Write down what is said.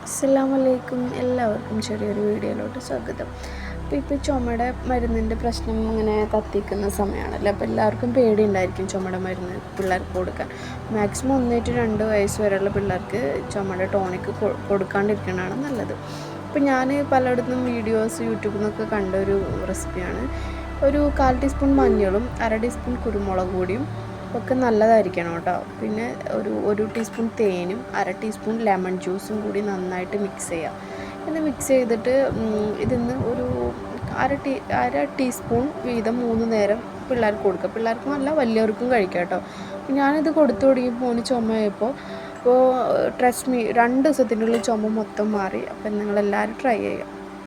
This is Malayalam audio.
അസ്സലാമലൈക്കും, എല്ലാവർക്കും ചെറിയൊരു വീഡിയോയിലോട്ട് സ്വാഗതം. ഇപ്പോൾ ചുമയുടെ മരുന്നിൻ്റെ പ്രശ്നം ഇങ്ങനെ കത്തിക്കുന്ന സമയമാണല്ലോ. അപ്പോൾ എല്ലാവർക്കും പേടിയുണ്ടായിരിക്കും ചുമയുടെ മരുന്ന് പിള്ളേർക്ക് കൊടുക്കാൻ. മാക്സിമം 1 to 2 വയസ്സ് വരെയുള്ള പിള്ളേർക്ക് ചുമയുടെ ടോണിക്ക് കൊടുക്കാണ്ടിരിക്കുന്നതാണ് നല്ലത്. അപ്പോൾ ഞാൻ പലയിടത്തും വീഡിയോസ് യൂട്യൂബിൽ നിന്നൊക്കെ കണ്ട ഒരു റെസിപ്പിയാണ്. ഒരു 1/4 ടീസ്പൂൺ മഞ്ഞളും 1/2 ടീസ്പൂൺ കുരുമുളക് പൊടിയും ഒക്കെ നല്ലതായിരിക്കണം കേട്ടോ. പിന്നെ ഒരു ടീസ്പൂൺ തേനും 1/2 ടീസ്പൂൺ ലെമൺ ജ്യൂസും കൂടി നന്നായിട്ട് മിക്സ് ചെയ്യാം. എന്നിട്ട് മിക്സ് ചെയ്തിട്ട് ഇതിന്ന് ഒരു അര ടീസ്പൂൺ വീതം 3 നേരം പിള്ളേർക്ക് കൊടുക്കുക. പിള്ളേർക്കും അല്ല, വലിയവർക്കും കഴിക്കാം കേട്ടോ. ഞാനിത് കൊടുത്തു തുടങ്ങിയപ്പോൾ മോന് ചുമയായപ്പോൾ ട്രസ്റ്റ് മീ 2 ദിവസത്തിനുള്ളിൽ ചുമ മൊത്തം മാറി. അപ്പം നിങ്ങളെല്ലാവരും ട്രൈ ചെയ്യുക.